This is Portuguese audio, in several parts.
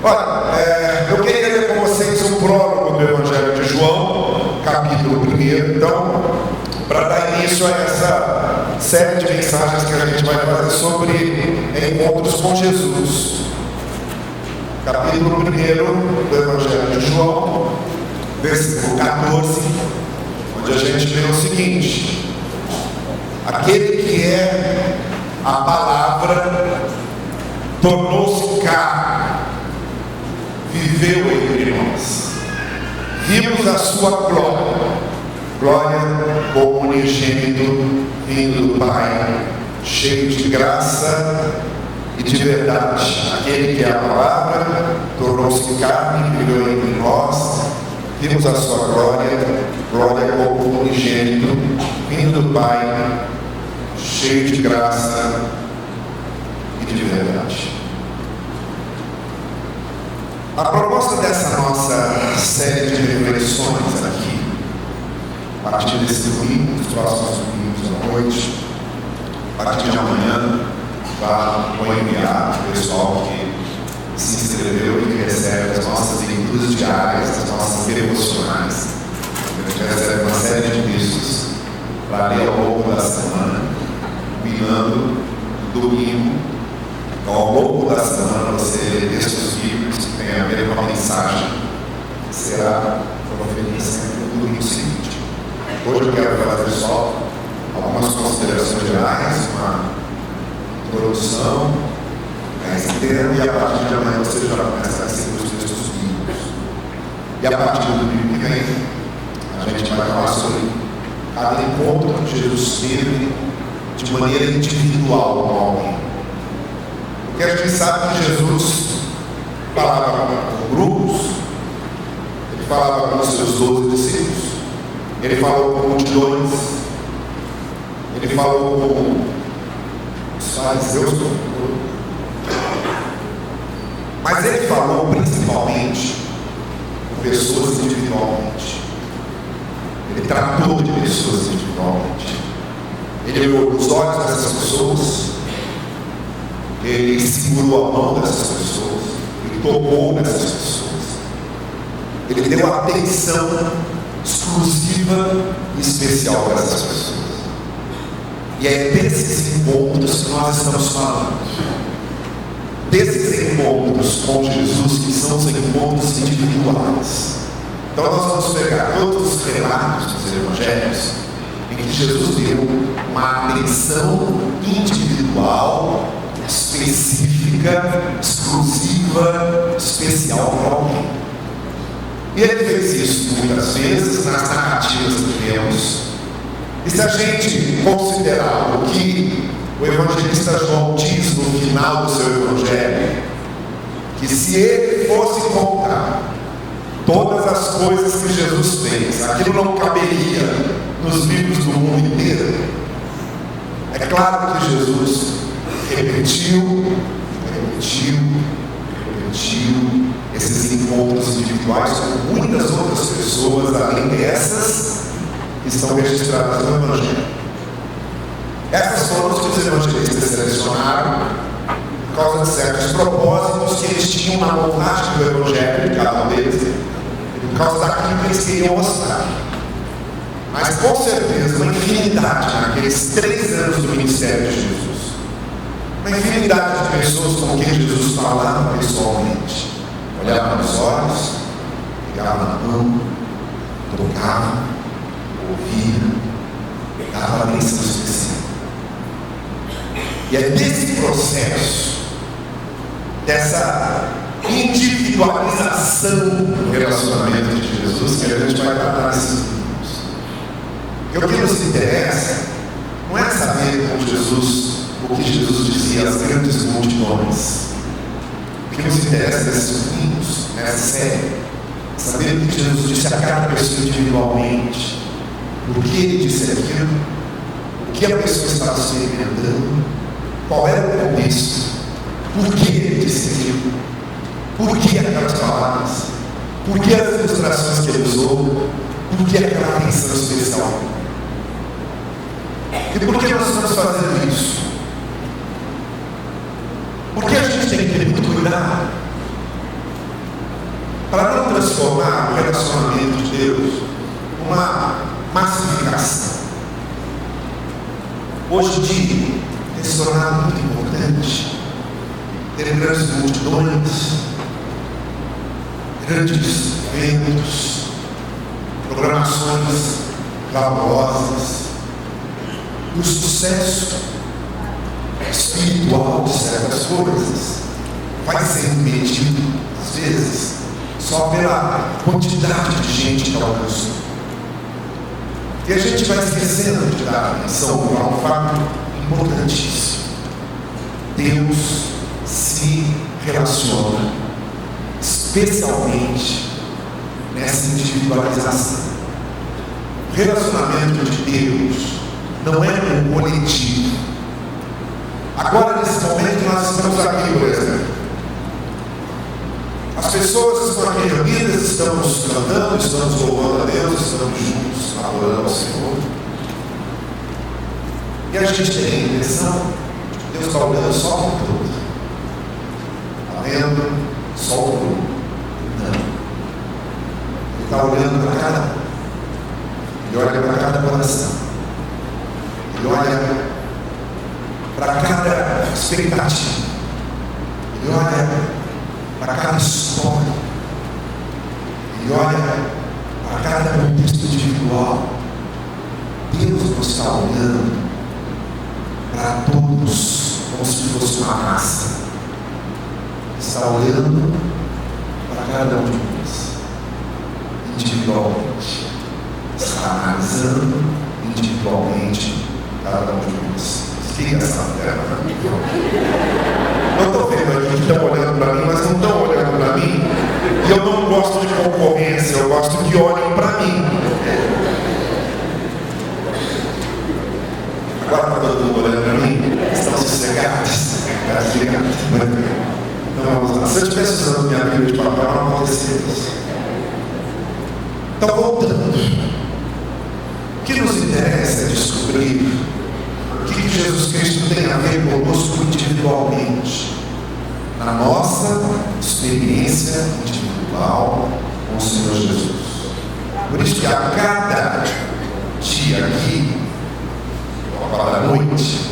Olha, eu queria ler com vocês um prólogo do Evangelho de João, capítulo 1. Então, para dar início a essa série de mensagens que a gente vai fazer sobre encontros com Jesus. Capítulo 1 do Evangelho de João, versículo 14, onde a gente vê o seguinte: aquele que é a palavra tornou-se carne, viveu entre nós, vimos a sua glória como unigênito vindo do Pai, cheio de graça e de verdade. Aquele que é a palavra tornou-se carne, viveu entre nós, vimos a sua glória como unigênito vindo do Pai, cheio de graça e de verdade. A proposta dessa nossa série de reflexões aqui, a partir desse domingo, dos próximos domingos à noite, a partir de amanhã, vou enviar o pessoal que se inscreveu e que recebe as nossas leituras diárias, as nossas devocionais. A gente recebe uma série de textos para ler ao longo da semana, combinando no domingo. Então, ao longo da semana, você lê textos bíblicos que têm a ver com a mensagem que será proferida sempre no domingo seguinte. Hoje eu quero fazer só algumas considerações gerais, uma introdução mais inteira, e a partir de amanhã você já começa a seguir os textos bíblicos. E a partir do domingo que vem, a gente vai falar sobre cada encontro que Jesus teve de maneira individual com alguém. Porque a gente sabe que Jesus falava com grupos, ele falava com os seus 12 discípulos, ele falou com multidões, ele falou com os fariseus, mas ele falou principalmente com pessoas individualmente. Ele tratou de pessoas individualmente. Ele olhou nos olhos dessas pessoas, ele segurou a mão dessas pessoas, ele tocou nessas pessoas, ele deu atenção exclusiva e especial para essas pessoas. E é desses encontros que nós estamos falando, desses encontros com Jesus, que são os encontros individuais. Então nós vamos pegar todos os relatos dos evangelhos em que Jesus deu uma atenção individual, específica, exclusiva, especial para alguém. E ele fez isso muitas vezes nas narrativas que temos. E se a gente considerar o que o evangelista João diz no final do seu evangelho, que se ele fosse contar todas as coisas que Jesus fez, aquilo não caberia nos livros do mundo inteiro. É claro que Jesus repetiu esses encontros individuais com muitas outras pessoas, além dessas que estão registradas no Evangelho. Essas foram as que os evangelistas selecionaram por causa de certos propósitos que eles tinham na montagem do Evangelho de cada um deles, e por causa daquilo que eles queriam mostrar. Mas com certeza uma infinidade naqueles 3 anos do ministério de Jesus, uma infinidade de pessoas com quem Jesus falava pessoalmente, olhava nos olhos, pegava na mão, tocava, ouvia, dava atenção especial. E é desse processo, dessa individualização do relacionamento de Jesus, que a gente vai tratar nesses livros. E o que nos interessa não é saber com Jesus o que Jesus dizia às grandes multidões. O que nos interessa nesses domingos, nessa série, é saber o que Jesus disse a cada pessoa individualmente, por que ele disse aquilo, o que a pessoa estava experimentando, qual era o contexto, por que ele disse aquilo, por que aquelas palavras, por que as ilustrações que ele usou, por que aquela atenção especial. E por que nós estamos fazendo isso? Porque a gente tem que ter muito cuidado para não transformar o relacionamento de Deus numa massificação. Hoje em dia, tem se tornado muito importante ter grandes multidões, grandes eventos, programações glamorosas, e o sucesso espiritual de certas coisas vai sendo medido, às vezes, só pela quantidade de gente que alcançou. E a gente vai esquecendo de dar atenção a um fato importantíssimo. Deus se relaciona especialmente nessa individualização. O relacionamento de Deus não é um coletivo. Agora, nesse momento, nós estamos aqui, por exemplo. As pessoas estão aqui reunidas, estamos cantando, estamos louvando a Deus, estamos juntos, adorando ao Senhor. E a gente tem a impressão de Deus está olhando só para o todo. Está vendo só o todo. Não. Ele está olhando para cada um. Ele olha para cada coração. Ele olha para cada expectativa. Ele olha para cada história. Ele olha para cada contexto individual. Deus não está olhando para todos como se fosse uma raça. Está olhando para cada um de nós individualmente. Está analisando individualmente cada um de nós. Explica essa terra para mim. Eu estou vendo a gente estão olhando para mim, mas não estão olhando para mim. E eu não gosto de concorrência, eu gosto que olhem para mim. Agora está todo mundo olhando para mim? Estão sossegados? Então vamos lá. Se eu estivesse usando minha Bíblia de papel, não acontecia isso. Então, voltando. O que nos interessa é descobrir o que Jesus Cristo tem a ver conosco individualmente, na nossa experiência individual com o Senhor Jesus. Por isso que a cada dia aqui, agora à noite,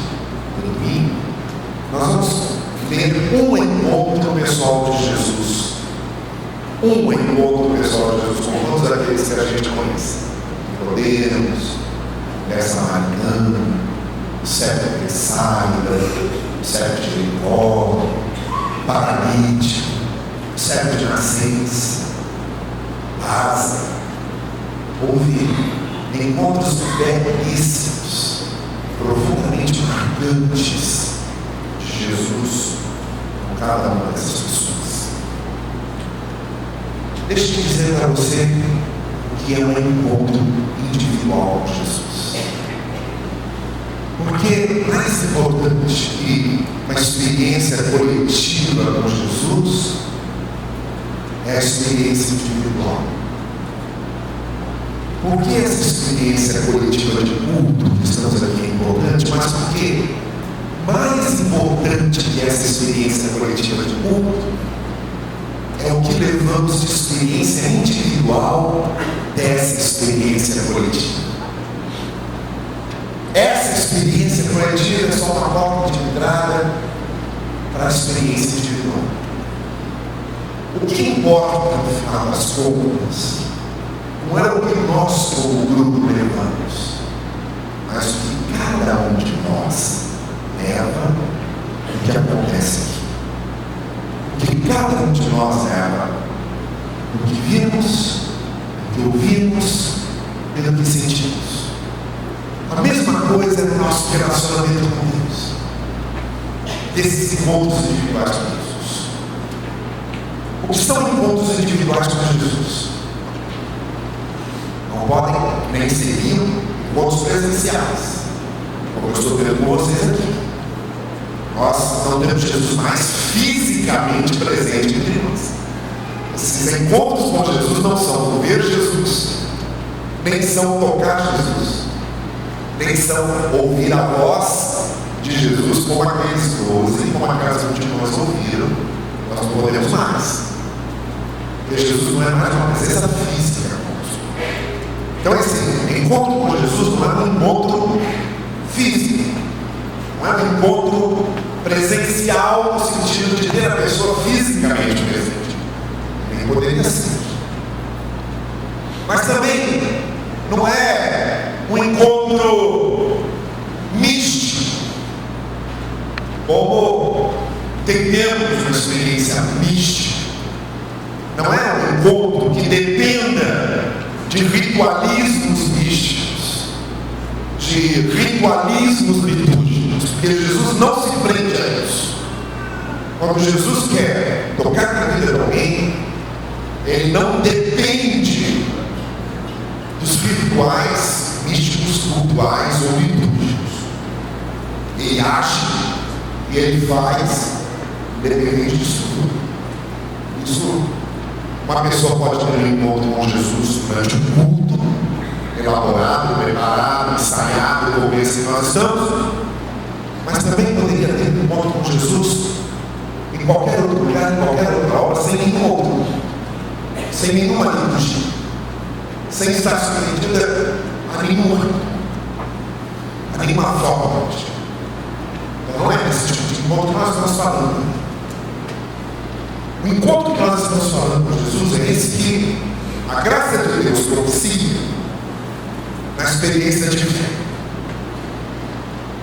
no domingo, nós vamos ter um encontro pessoal de Jesus. Um encontro pessoal de Jesus com todos aqueles que a gente conhece. Podemos, essa samaritana, o cego de Betsaida, o cego de Jericó, o paralítico, o cego de nascença, Lázaro. Houve encontros belíssimos, profundamente marcantes de Jesus com cada uma dessas pessoas. Deixa eu dizer para você o que é um encontro individual com Jesus. Porque mais importante que uma experiência coletiva com Jesus é a experiência individual. Por que essa experiência coletiva de culto que estamos aqui é importante? Mas porque mais importante que essa experiência coletiva de culto é o que levamos de experiência individual dessa experiência coletiva. Essa experiência coletiva é só uma porta de entrada para a experiência individual. O que importa no final das contas não é o que nós como grupo levamos, mas o que cada um de nós leva o que acontece aqui. O que cada um de nós leva, o que vimos, o que ouvimos, pelo que sentimos. A mesma coisa é no nosso relacionamento com Deus. Desses encontros individuais com Jesus. O que são encontros individuais com Jesus? Não podem, nem seriam encontros presenciais, como eu estou vendo com vocês aqui. Nós não temos Jesus mais fisicamente presente entre nós. Esses encontros com Jesus não são ver Jesus, nem são tocar Jesus, nem são ouvir a voz de Jesus como aqueles 12, como aquelas multidões ouviram. Nós não podemos mais. Porque Jesus não é mais uma presença física. Então esse encontro com Jesus não é um encontro físico. Não é um encontro presencial no sentido de ter a pessoa fisicamente presente. Nem poderia ser. Mas também não é um encontro místico, como temos uma experiência mística. Não é um encontro que dependa de ritualismos místicos, de ritualismos litúrgicos, porque Jesus não se prende a isso. Quando Jesus quer tocar na vida de alguém, ele não depende dos rituais místicos, cultuais ou litúrgicos. Ele age e ele faz independente disso tudo. Uma pessoa pode ter um encontro com Jesus durante um culto elaborado, preparado, ensaiado, como esse que nós estamos, mas também poderia ter um encontro com Jesus em qualquer outro lugar, em qualquer outra obra, sem nenhum outro, sem nenhuma liturgia, sem estar submetida a nenhuma forma. Então não é esse tipo de encontro que nós estamos falando. O encontro que nós estamos falando com Jesus é esse que a graça de Deus propicia na experiência de fé.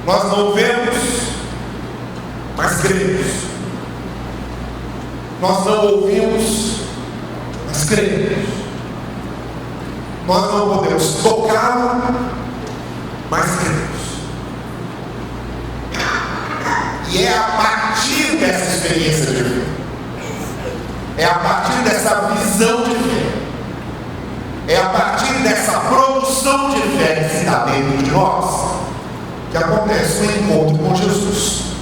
Nós não vemos, mas cremos. Nós não ouvimos, mas cremos. Nós não podemos tocá-lo, mas cremos. E é a partir dessa experiência de fé, é a partir dessa visão de fé, é a partir dessa produção de fé que está dentro de nós, que acontece o encontro com Jesus.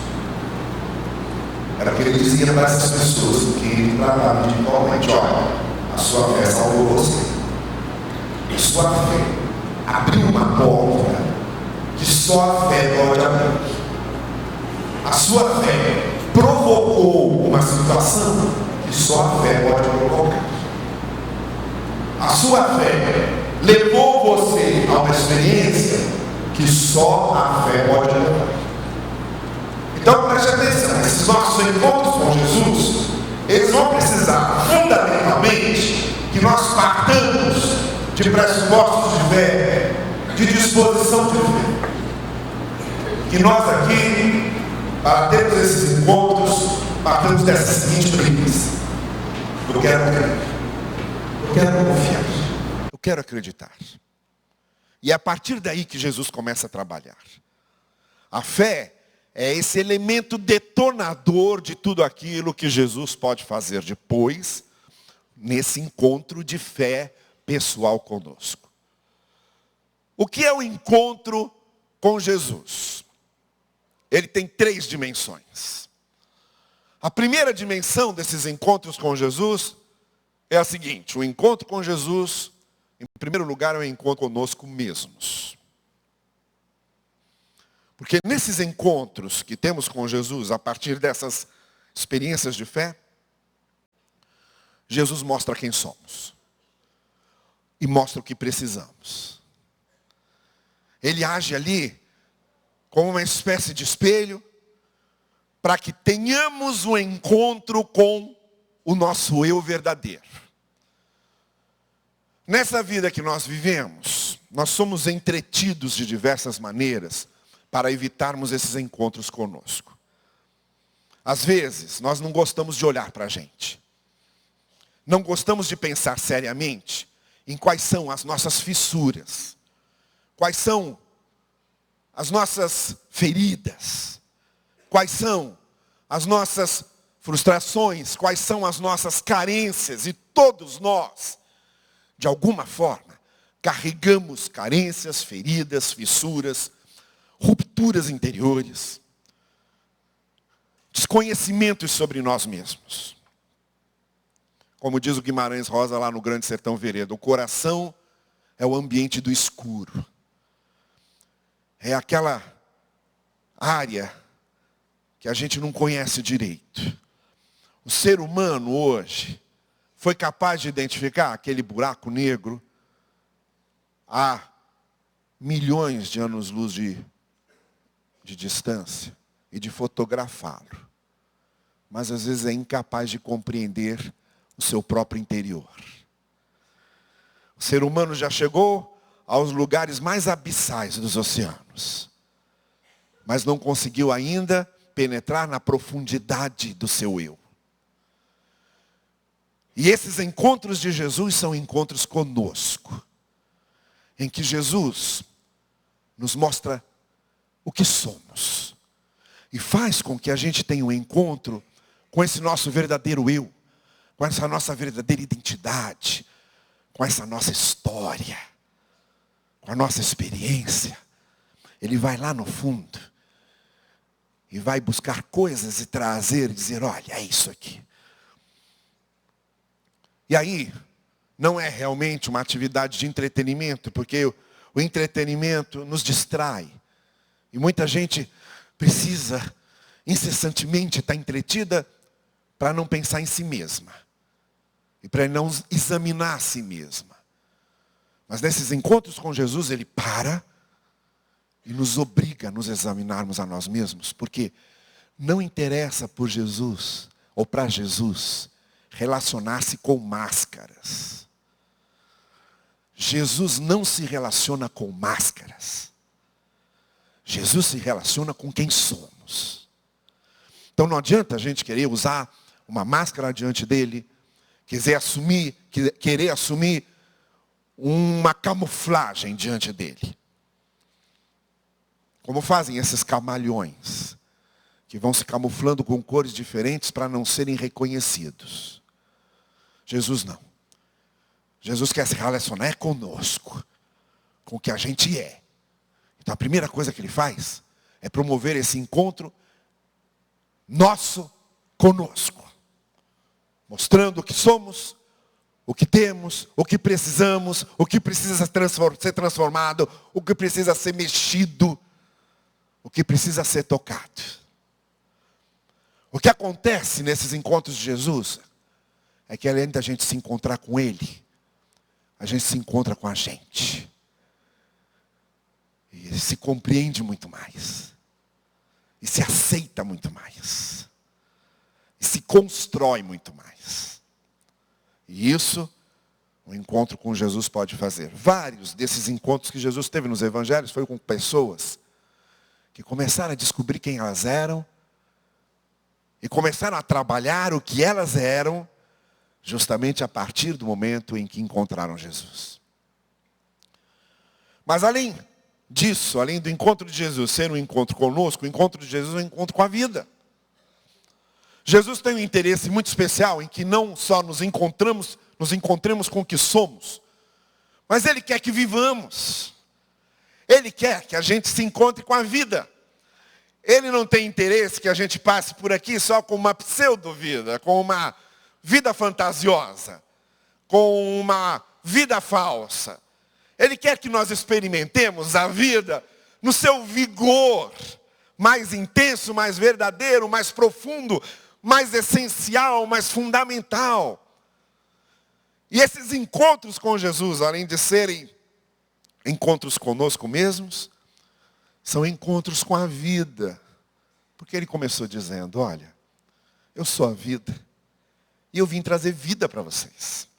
Era o que ele dizia para essas pessoas que tratavam de igualmente: olha, a sua fé salvou você. A sua fé abriu uma porta que só a fé pode abrir. A sua fé provocou uma situação que só a fé pode provocar. A sua fé levou você a uma experiência que só a fé pode levar. Então preste atenção, esses nossos encontros com Jesus, eles vão precisar fundamentalmente que nós partamos de pressupostos de fé, de disposição de fé. Que nós aqui, para termos esses encontros, partamos dessa seguinte premissa: eu quero crer, eu quero confiar, eu quero acreditar. E é a partir daí que Jesus começa a trabalhar. A fé é esse elemento detonador de tudo aquilo que Jesus pode fazer depois, nesse encontro de fé pessoal conosco. O que é o encontro com Jesus? Ele tem 3 dimensões. A primeira dimensão desses encontros com Jesus é a seguinte: o encontro com Jesus, em primeiro lugar, é um encontro conosco mesmos. Porque nesses encontros que temos com Jesus, a partir dessas experiências de fé, Jesus mostra quem somos. E mostra o que precisamos. Ele age ali como uma espécie de espelho, para que tenhamos um encontro com o nosso eu verdadeiro. Nessa vida que nós vivemos, nós somos entretidos de diversas maneiras para evitarmos esses encontros conosco. Às vezes, nós não gostamos de olhar para a gente. Não gostamos de pensar seriamente em quais são as nossas fissuras, quais são as nossas feridas, quais são as nossas frustrações, quais são as nossas carências. E todos nós, de alguma forma, carregamos carências, feridas, fissuras, rupturas interiores, desconhecimentos sobre nós mesmos. Como diz o Guimarães Rosa lá no Grande Sertão Veredas, o coração é o ambiente do escuro. É aquela área que a gente não conhece direito. O ser humano hoje foi capaz de identificar aquele buraco negro a milhões de anos-luz de distância e de fotografá-lo. Mas às vezes é incapaz de compreender o seu próprio interior. O ser humano já chegou aos lugares mais abissais dos oceanos, mas não conseguiu ainda penetrar na profundidade do seu eu. E esses encontros de Jesus são encontros conosco, em que Jesus nos mostra o que somos e faz com que a gente tenha um encontro com esse nosso verdadeiro eu, com essa nossa verdadeira identidade, com essa nossa história, com a nossa experiência. Ele vai lá no fundo e vai buscar coisas e trazer e dizer, olha, é isso aqui. E aí, não é realmente uma atividade de entretenimento, porque o entretenimento nos distrai. E muita gente precisa incessantemente estar entretida para não pensar em si mesma. E para não examinar a si mesma. Mas nesses encontros com Jesus, ele para e nos obriga a nos examinarmos a nós mesmos. Porque não interessa por Jesus, ou para Jesus, relacionar-se com máscaras. Jesus não se relaciona com máscaras. Jesus se relaciona com quem somos. Então não adianta a gente querer usar uma máscara diante dele, querer assumir uma camuflagem diante dele. Como fazem esses camaleões, que vão se camuflando com cores diferentes para não serem reconhecidos. Jesus não. Jesus quer se relacionar conosco, com o que a gente é. Então a primeira coisa que ele faz é promover esse encontro nosso conosco. Mostrando o que somos, o que temos, o que precisamos, o que precisa ser transformado, o que precisa ser mexido, o que precisa ser tocado. O que acontece nesses encontros de Jesus é que além da gente se encontrar com ele, a gente se encontra com a gente. E ele se compreende muito mais. E se aceita muito mais. E se constrói muito mais. E isso, o encontro com Jesus pode fazer. Vários desses encontros que Jesus teve nos evangelhos foi com pessoas que começaram a descobrir quem elas eram e começaram a trabalhar o que elas eram, justamente a partir do momento em que encontraram Jesus. Mas além disso, além do encontro de Jesus ser um encontro conosco, o encontro de Jesus é um encontro com a vida. Jesus tem um interesse muito especial em que não só nos encontremos com o que somos, mas Ele quer que vivamos. Ele quer que a gente se encontre com a vida. Ele não tem interesse que a gente passe por aqui só com uma pseudo-vida, com uma vida fantasiosa, com uma vida falsa. Ele quer que nós experimentemos a vida no seu vigor mais intenso, mais verdadeiro, mais profundo, mais essencial, mais fundamental. E esses encontros com Jesus, além de serem encontros conosco mesmos, são encontros com a vida. Porque ele começou dizendo, olha, eu sou a vida. E eu vim trazer vida para vocês.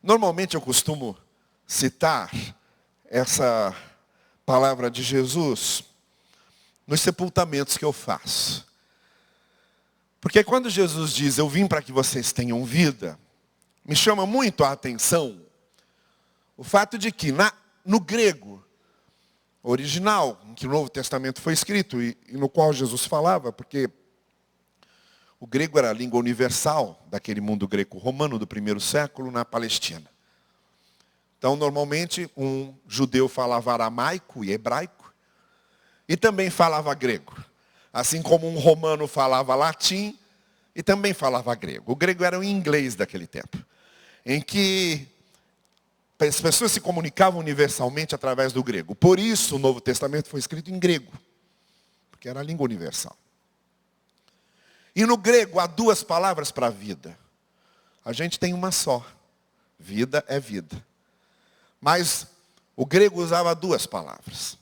Normalmente eu costumo citar essa palavra de Jesus nos sepultamentos que eu faço. Porque quando Jesus diz, eu vim para que vocês tenham vida, me chama muito a atenção o fato de que no grego original, em que o Novo Testamento foi escrito e no qual Jesus falava, porque o grego era a língua universal daquele mundo greco-romano do primeiro século na Palestina. Então, normalmente, um judeu falava aramaico e hebraico e também falava grego. Assim como um romano falava latim e também falava grego. O grego era o inglês daquele tempo, em que as pessoas se comunicavam universalmente através do grego. Por isso, o Novo Testamento foi escrito em grego, porque era a língua universal. E no grego há duas palavras para a vida. A gente tem uma só. Vida é vida. Mas o grego usava duas palavras.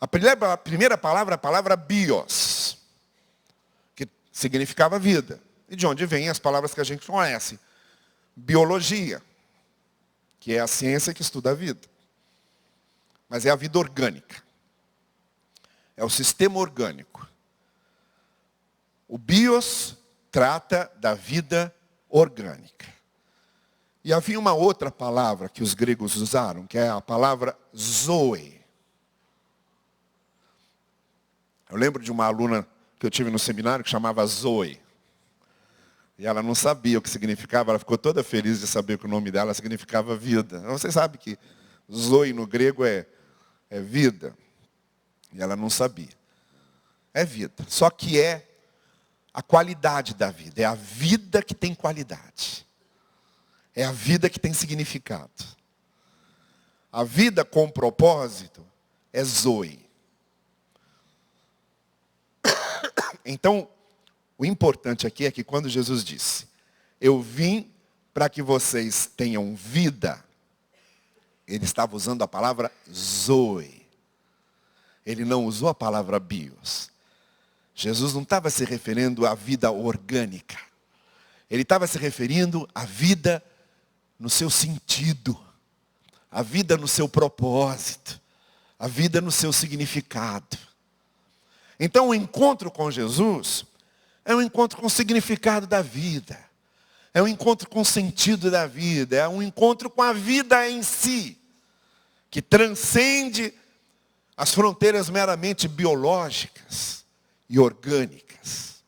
A primeira palavra é a palavra bios, que significava vida. E de onde vêm as palavras que a gente conhece? Biologia, que é a ciência que estuda a vida. Mas é a vida orgânica. É o sistema orgânico. O bios trata da vida orgânica. E havia uma outra palavra que os gregos usaram, que é a palavra zoe. Eu lembro de uma aluna que eu tive no seminário que chamava Zoe. E ela não sabia o que significava, ela ficou toda feliz de saber que o nome dela significava vida. Você sabe que Zoe no grego é vida. E ela não sabia. É vida. Só que é a qualidade da vida. É a vida que tem qualidade. É a vida que tem significado. A vida com propósito é Zoe. Então, o importante aqui é que quando Jesus disse, eu vim para que vocês tenham vida, ele estava usando a palavra Zoe. Ele não usou a palavra bios. Jesus não estava se referindo à vida orgânica. Ele estava se referindo à vida no seu sentido, a vida no seu propósito, a vida no seu significado. Então o encontro com Jesus é um encontro com o significado da vida, é um encontro com o sentido da vida, é um encontro com a vida em si, que transcende as fronteiras meramente biológicas e orgânicas.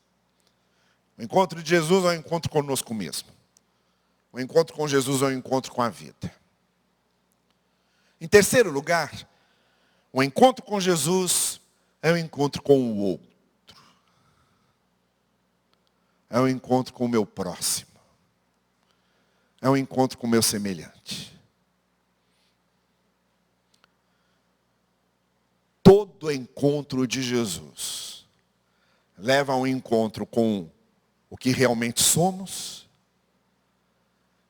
O encontro de Jesus é um encontro conosco mesmo. O encontro com Jesus é um encontro com a vida. Em terceiro lugar, o encontro com Jesus é um encontro com o outro. É um encontro com o meu próximo. É um encontro com o meu semelhante. Todo encontro de Jesus leva a um encontro com o que realmente somos,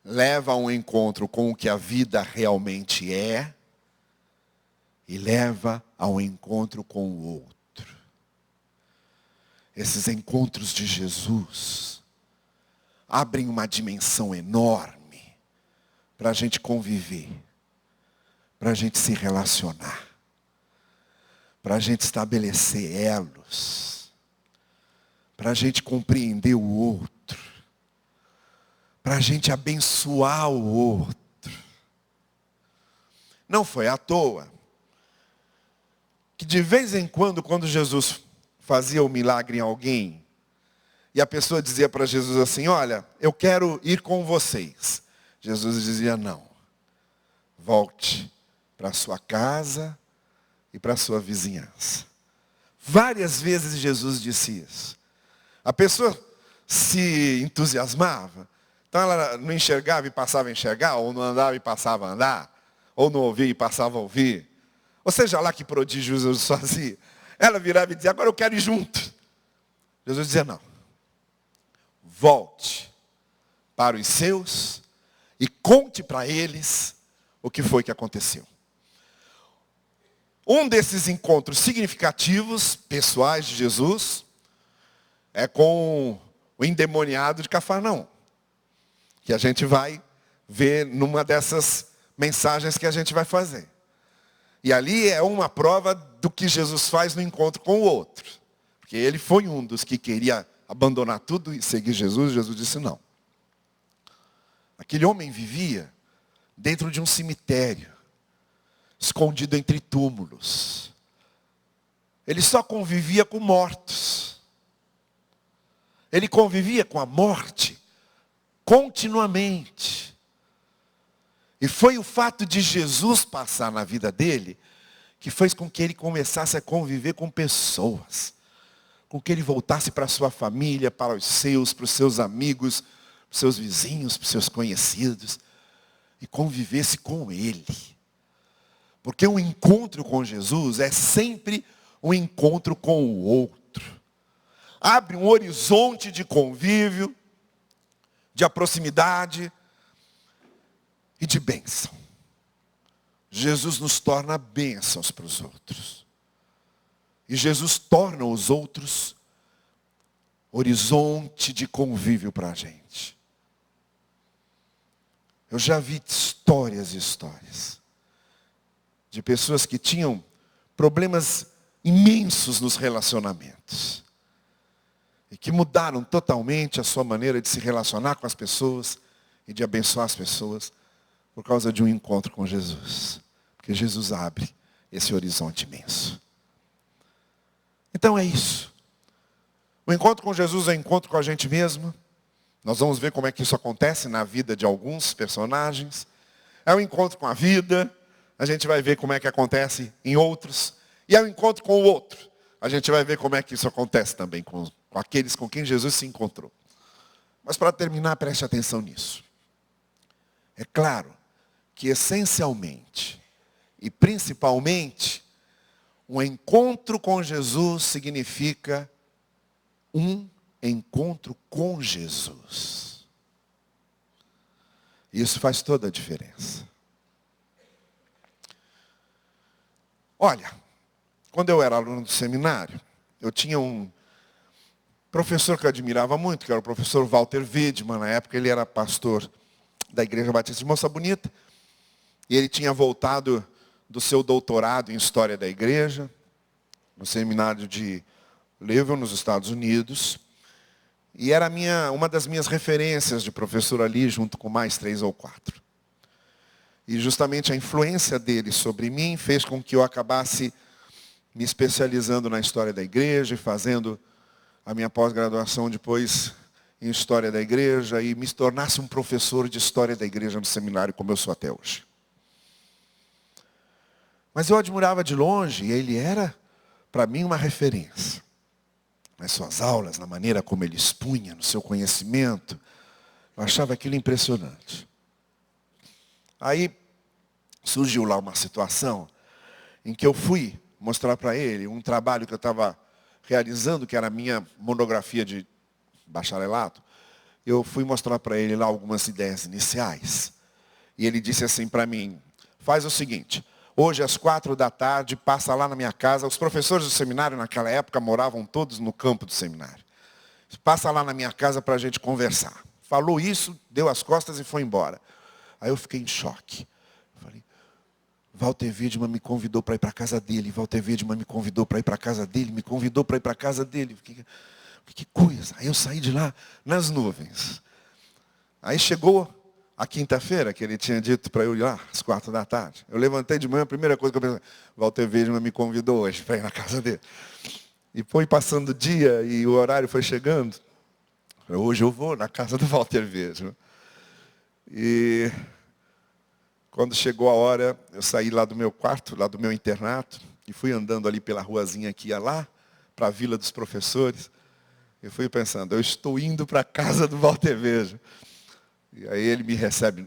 leva a um encontro com o que a vida realmente é, e leva a um encontro com o outro. Esses encontros de Jesus abrem uma dimensão enorme para a gente conviver, para a gente se relacionar, para a gente estabelecer elos, para a gente compreender o outro, para a gente abençoar o outro. Não foi à toa que de vez em quando Jesus fazia o milagre em alguém, e a pessoa dizia para Jesus assim, olha, eu quero ir com vocês. Jesus dizia, não, volte para a sua casa e para a sua vizinhança. Várias vezes Jesus disse isso. A pessoa se entusiasmava, então ela não enxergava e passava a enxergar, ou não andava e passava a andar, ou não ouvia e passava a ouvir. Ou seja lá que prodígio Jesus fazia. Ela virava e dizia, agora eu quero ir junto. Jesus dizia, não. Volte para os seus e conte para eles o que foi que aconteceu. Um desses encontros significativos, pessoais de Jesus, é com o endemoniado de Cafarnaum, que a gente vai ver numa dessas mensagens que a gente vai fazer. E ali é uma prova do que Jesus faz no encontro com o outro. Porque ele foi um dos que queria abandonar tudo e seguir Jesus. Jesus disse não. Aquele homem vivia dentro de um cemitério, escondido entre túmulos. Ele só convivia com mortos. Ele convivia com a morte continuamente. E foi o fato de Jesus passar na vida dele que fez com que ele começasse a conviver com pessoas. Com que ele voltasse para a sua família, para os seus amigos, para os seus vizinhos, para os seus conhecidos. E convivesse com ele. Porque um encontro com Jesus é sempre um encontro com o outro. Abre um horizonte de convívio, de proximidade e de bênção. Jesus nos torna bênçãos para os outros. E Jesus torna os outros horizonte de convívio para a gente. Eu já vi histórias e histórias de pessoas que tinham problemas imensos nos relacionamentos. E que mudaram totalmente a sua maneira de se relacionar com as pessoas e de abençoar as pessoas por causa de um encontro com Jesus. Porque Jesus abre esse horizonte imenso. Então é isso. O encontro com Jesus é um encontro com a gente mesmo. Nós vamos ver como é que isso acontece na vida de alguns personagens. É um encontro com a vida. A gente vai ver como é que acontece em outros. E é um encontro com o outro. A gente vai ver como é que isso acontece também com aqueles com quem Jesus se encontrou. Mas para terminar, preste atenção nisso. É claro que essencialmente e principalmente, um encontro com Jesus significa um encontro com Jesus. Isso faz toda a diferença. Olha, quando eu era aluno do seminário, eu tinha um professor que eu admirava muito, que era o professor Walter Wiedmann. Na época ele era pastor da Igreja Batista de Moça Bonita. E ele tinha voltado do seu doutorado em História da Igreja, no seminário de Leuven, nos Estados Unidos. E era uma das minhas referências de professor ali, junto com mais 3 ou 4. E justamente a influência dele sobre mim fez com que eu acabasse me especializando na História da Igreja e fazendo a minha pós-graduação depois em História da Igreja e me tornasse um professor de História da Igreja no seminário, como eu sou até hoje. Mas eu admirava de longe e ele era, para mim, uma referência. Nas suas aulas, na maneira como ele expunha, no seu conhecimento, eu achava aquilo impressionante. Aí surgiu lá uma situação em que eu fui mostrar para ele um trabalho que eu estava realizando, que era a minha monografia de bacharelato. Eu fui mostrar para ele lá algumas ideias iniciais. E ele disse assim para mim: faz o seguinte, hoje às 16h, passa lá na minha casa. Os professores do seminário naquela época moravam todos no campo do seminário. Passa lá na minha casa para a gente conversar. Falou isso, deu as costas e foi embora. Aí eu fiquei em choque. Falei, Walter Wiedmann me convidou para ir para a casa dele. Walter Wiedmann me convidou para ir para a casa dele. Me convidou para ir para a casa dele. Que coisa. Aí eu saí de lá nas nuvens. Aí chegou a quinta-feira, que ele tinha dito para eu ir lá, às 16h. Eu levantei de manhã, a primeira coisa que eu pensei, Walter Wiedmann me convidou hoje para ir na casa dele. E foi passando o dia e o horário foi chegando. Hoje eu vou na casa do Walter Wiedmann. E quando chegou a hora, eu saí lá do meu quarto, lá do meu internato, e fui andando ali pela ruazinha que ia lá, para a Vila dos Professores. E fui pensando, eu estou indo para a casa do Walter Wiedmann. E aí ele me recebe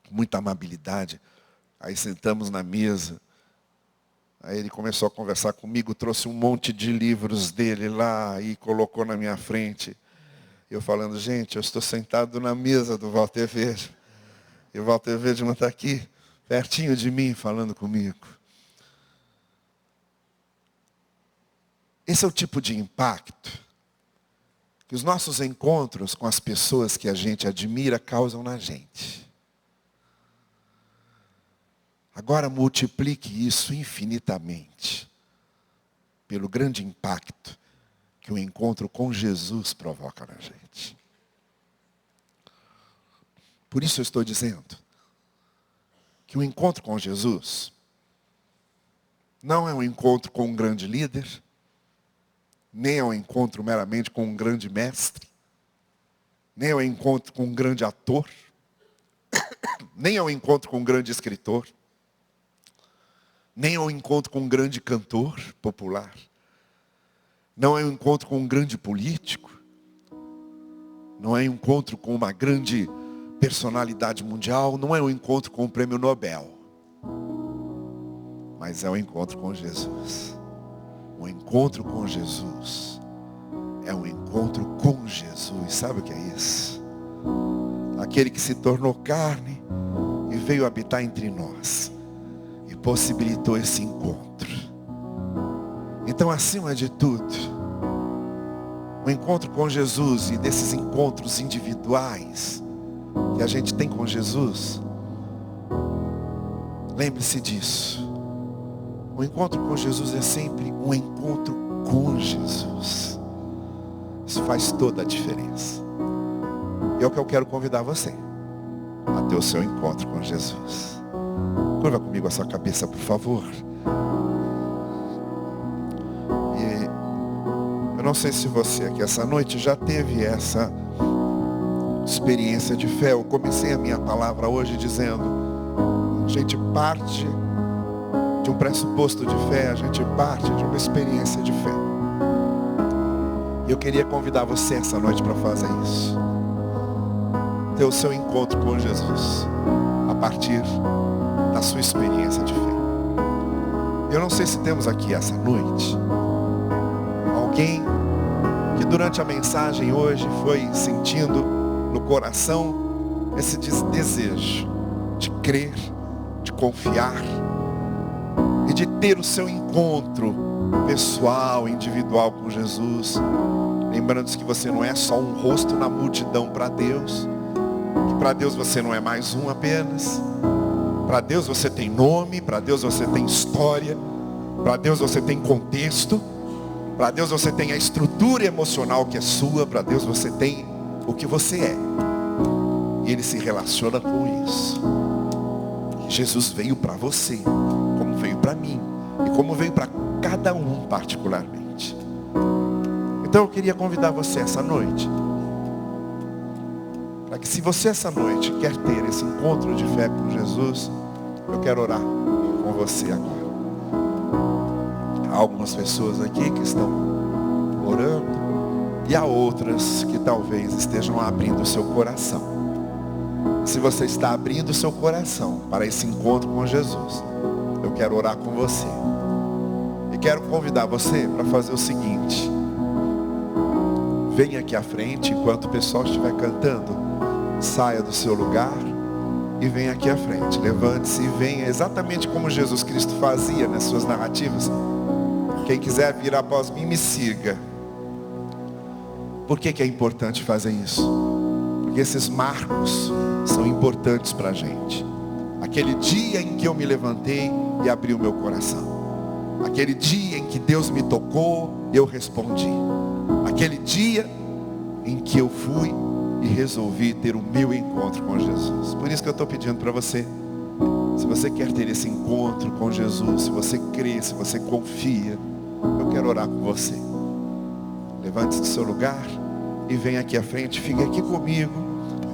com muita amabilidade. Aí sentamos na mesa. Aí ele começou a conversar comigo, trouxe um monte de livros dele lá e colocou na minha frente. Eu falando, gente, eu estou sentado na mesa do Walter Wiedmann. E o Walter Wiedmann está aqui, pertinho de mim, falando comigo. Esse é o tipo de impacto que os nossos encontros com as pessoas que a gente admira causam na gente. Agora multiplique isso infinitamente pelo grande impacto que o encontro com Jesus provoca na gente. Por isso eu estou dizendo que o encontro com Jesus não é um encontro com um grande líder, nem é um encontro meramente com um grande mestre, nem é um encontro com um grande ator, nem é um encontro com um grande escritor, nem é um encontro com um grande cantor popular, não é um encontro com um grande político, não é um encontro com uma grande personalidade mundial, não é um encontro com o prêmio Nobel, mas é um encontro com Jesus. O encontro com Jesus é um encontro com Jesus. Sabe o que é isso? aquele que se tornou carne e veio habitar entre nós e possibilitou esse encontro. Então, acima de tudo, o encontro com Jesus e desses encontros individuais que a gente tem com Jesus, lembre-se disso. O encontro com Jesus é sempre um encontro com Jesus. Isso faz toda a diferença. E é o que eu quero convidar você a ter o seu encontro com Jesus. Curva comigo a sua cabeça, por favor. E eu não sei se você aqui essa noite já teve essa experiência de fé. Eu comecei a minha palavra hoje dizendo: a gente parte de um pressuposto de fé, a gente parte de uma experiência de fé. E eu queria convidar você essa noite para fazer isso. Ter o seu encontro com Jesus a partir da sua experiência de fé. Eu não sei se temos aqui essa noite alguém que durante a mensagem hoje foi sentindo no coração esse desejo de crer, de confiar e de ter o seu encontro pessoal, individual com Jesus. Lembrando-se que você não é só um rosto na multidão para Deus, que para Deus você não é mais um apenas. Para Deus você tem nome, para Deus você tem história, para Deus você tem contexto, para Deus você tem a estrutura emocional que é sua, para Deus você tem o que você é. E Ele se relaciona com isso. Jesus veio para você, como veio para mim, e como veio para cada um particularmente. Então eu queria convidar você essa noite, para que, se você essa noite quer ter esse encontro de fé com Jesus, eu quero orar com você agora. Há algumas pessoas aqui que estão orando, e há outras que talvez estejam abrindo o seu coração. Se você está abrindo o seu coração para esse encontro com Jesus, eu quero orar com você. E quero convidar você para fazer o seguinte: venha aqui à frente enquanto o pessoal estiver cantando. Saia do seu lugar e venha aqui à frente. Levante-se e venha exatamente como Jesus Cristo fazia nas suas narrativas. Quem quiser vir após mim, me siga. Por que é importante fazer isso? Porque esses marcos são importantes para a gente. Aquele dia em que eu me levantei e abri o meu coração. Aquele dia em que Deus me tocou, eu respondi. Aquele dia em que eu fui e resolvi ter o meu encontro com Jesus. Por isso que eu estou pedindo para você, se você quer ter esse encontro com Jesus, se você crê, se você confia, eu quero orar com você. Levante-se do seu lugar e venha aqui à frente, fique aqui comigo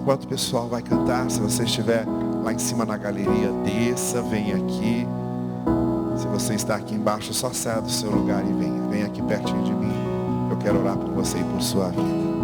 enquanto o pessoal vai cantar. Se você estiver lá em cima na galeria, desça, venha aqui. Se você está aqui embaixo, só saia do seu lugar e venha aqui pertinho de mim. Eu quero orar por você e por sua vida.